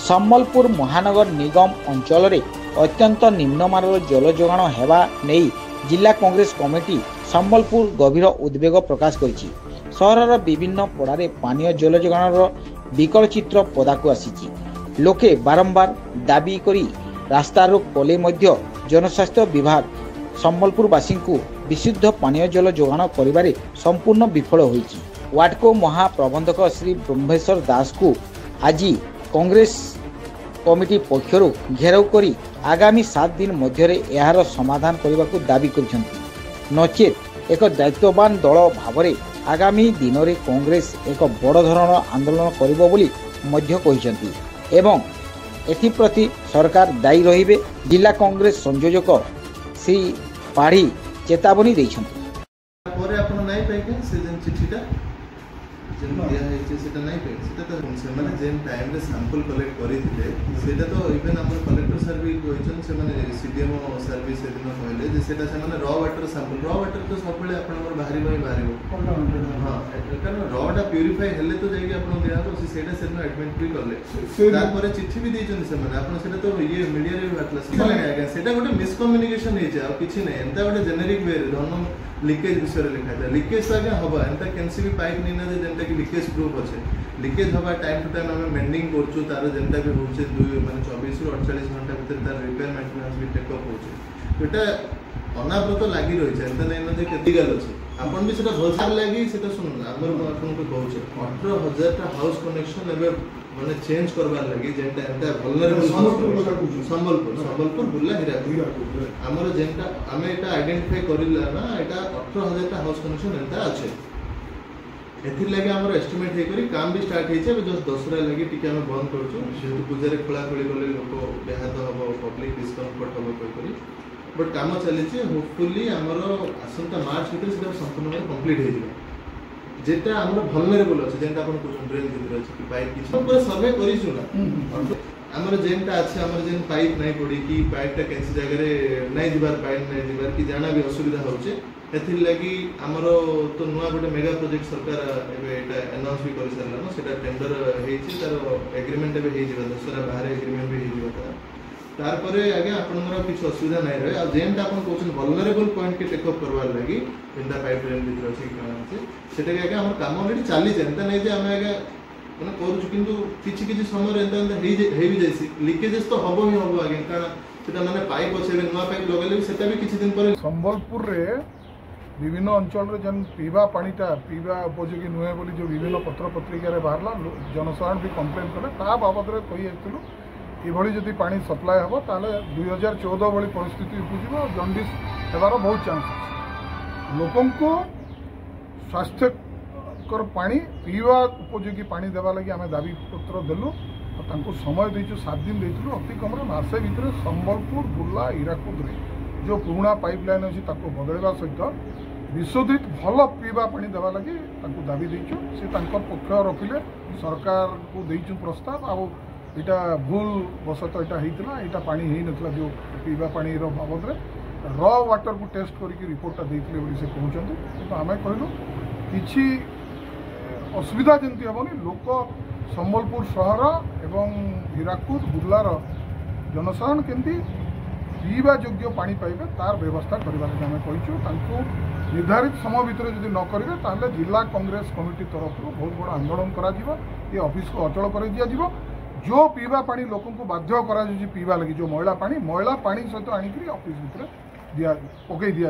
ସମ୍ବଲପୁର ମହାନଗର ନିଗମ ଅଞ୍ଚଳରେ ଅତ୍ୟନ୍ତ ନିମ୍ନମାନର ଜଳ ଯୋଗାଣ ହେବା ନେଇ ଜିଲ୍ଲା କଂଗ୍ରେସ କମିଟି ସମ୍ବଲପୁର ଗଭୀର ଉଦ୍ବେଗ ପ୍ରକାଶ କରିଛି। ସହରର ବିଭିନ୍ନ ପଡ଼ାରେ ପାନୀୟ ଜଳ ଯୋଗାଣର ବିକଳ ଚିତ୍ର ପଦାକୁ ଆସିଛି। ଲୋକେ ବାରମ୍ବାର ଦାବି କରି ରାସ୍ତାରୋକ କଲେ ମଧ୍ୟ ଜନସ୍ୱାସ୍ଥ୍ୟ ବିଭାଗ ସମ୍ବଲପୁରବାସୀଙ୍କୁ ବିଶୁଦ୍ଧ ପାନୀୟ ଜଳ ଯୋଗାଣ କରିବାରେ ସମ୍ପୂର୍ଣ୍ଣ ବିଫଳ ହୋଇଛି। ୱାଟକୋ ମହାପ୍ରବନ୍ଧକ ଶ୍ରୀ ବ୍ରହ୍ମେଶ୍ୱର ଦାସଙ୍କୁ ଆଜି କଂଗ୍ରେସ କମିଟି ପକ୍ଷରୁ ଘେରାଉ କରି ଆଗାମୀ 7 ଦିନ ମଧ୍ୟରେ ଏହାର ସମାଧାନ କରିବାକୁ ଦାବି କରିଛନ୍ତି। ନଚେତ୍ ଏକ ଦାୟିତ୍ୱବାନ ଦଳ ଭାବରେ ଆଗାମୀ ଦିନରେ କଂଗ୍ରେସ ଏକ ବଡ଼ ଧରଣର ଆନ୍ଦୋଳନ କରିବ ବୋଲି ମଧ୍ୟ କହିଛନ୍ତି ଏବଂ ଏଥିପ୍ରତି ସରକାର ଦାୟୀ ରହିବେ। ଜିଲ୍ଲା କଂଗ୍ରେସ ସଂଯୋଜକ ଶ୍ରୀ ପାଢ଼ୀ ଚେତାବନୀ ଦେଇଛନ୍ତି। सैंपल कलेक्ट करते इवेन आम कलेक्टर सर भी कहते सीडीएम सर भी से दिन कहले से raw water sample raw water तो सब बाहर बाहर हाँ कारण रॉटा प्यूरीफाई हेल्ले तो जाइए दिया से एडमिट भी कले चिठी भी देते तो ये मीडिया बाहर गोटे मिसकम्युनिकेशन किसी ना एंता गोटे जेनेरिक वे धन लिकेज विषय लिखा था लिकेज तो आगे हम एंता कैंसी भी पाइप नहीं ना जेनटा कि लिकेज प्रूफ अच्छे लिकेज हवा टाइम टू टाइम आम मेंडिंग करूँ तार जेनटा भी होचे माने 24 ରୁ 48 घंटा भीतर तार रिपेयर मेंटेनेंस भी टेकअप होचे एटा अनावृत लगी रही है एंता नहीं ना केती गाल अछि आपन भी सेटा भलसा लगी सेटा सुन हमर म आपन को कहूचे 18000 टा हाउस कनेक्शन एबे माने चेंज करबार लगी जेनटा एंता वल्नरेबल संबलपुर बुल्ला हीरापुर हमर जेनटा आमे एटा आइडेंटिफाई करिला ना एटा 18000 टा हाउस कनेक्शन एंता अछि एथिर लगे हमर एस्टिमेट हे करी काम भी स्टार्ट हेचे जस्ट दसरा लगी टिके हम बंद करछु जेतु पूजा रे खोला खोली गले लोक बेहात हबो पब्लिक डिस्कम्फर्ट हबो कोइ करी बट काम चली छे होपफुली हमर आसंता मार्च भीतर सेटा संपूर्ण कंप्लीट हे जिवो जेटा हमर वल्नरेबल अछि जेंटा अपन ड्रेन भीतर अछि कि पाइप किछ पूरा सर्वे करिछु ना हमर जेनटा अछि हमर जेन पाइप नै पड़ी कि पाइपटा कैसी जगह रे नै दिबार पाइप नै दिबार कि जाना भी असुविधा होचे एथिर लगी हमर तो नुआ गोटे मेगा प्रोजेक्ट सरकार एबे एटा अनाउंस भी करि सरला न सेटा टेंडर हेछि तार एग्रीमेंट एबे हे जिबा दसरा बाहर एग्रीमेंट भी हे जिबा तार परे आगे आपनर किछ असुविधा नै रहे आ जेनटा आपन कोचन वल्नरेबल पॉइंट के टेकअप करवार लगी जेनटा पाइप लाइन भीतर अछि कान अछि सेटा के आगे हमर काम ऑलरेडी चाली जेनता नै जे हम आगे माने करू किंतु किछि समय रे एंता हे भी जायसी लीकेजेस तो हबो ही हबो आगे कारण सेटा माने पाइप अछि नुआ पाइप लगले सेटा भी किछि दिन पर संबलपुर रे विभिन्न अंचल जेन पीवा पानीटा पीवा उपयोगी नुहे बोली जो विभिन्न पत्र पत्रिका बाहरला जनसाधारण भी कम्प्लेन कले ता बाबद में कही आसलु ये जदि पानी सप्लाय हम ताले 2014 भली परिस्थिति उपजीव जंडिस हेबार बहुत चांस अच्छे लोकन को स्वास्थ्यकर पानी पीवा उपयोगी पानी देवा लगी आम दाबी पत्र देलु और समय देचु 7 दिन देलु अति कम मासे भितर संबलपुर बुर्ला हीराकुद जो पुराना पाइपलाइन अच्छी बदलवा सहित विशोधित भल पीवा पानी देवा लगी दाबी देचु से पक्ष रखिले सरकार को देचु प्रस्ताव आटा भूल बसत यहाँ पानी ही नथला जो पीवा पानी बाबद रॉ वाटर को टेस्ट करके रिपोर्टा देते से कहते कि आम कहलु कि असुविधा जमी हेनी लोक संबलपुर सहर एवं हीराकुद बुर्लार जनसाधारण केमती पीवा योग्य पानी पाइबे तार व्यवस्था करने आम कहीचु निर्धारित समय भितर जब न करेंगे ताहले जिला कांग्रेस कमिटी तरफ बहुत बड़ा आंदोलन करा ये ऑफिस को अचल कर दिया जो पीवा पानी लोक को बाध्य करा पीवा लगी जो मैला पानी सहित आनिक ऑफिस भितर पकई दि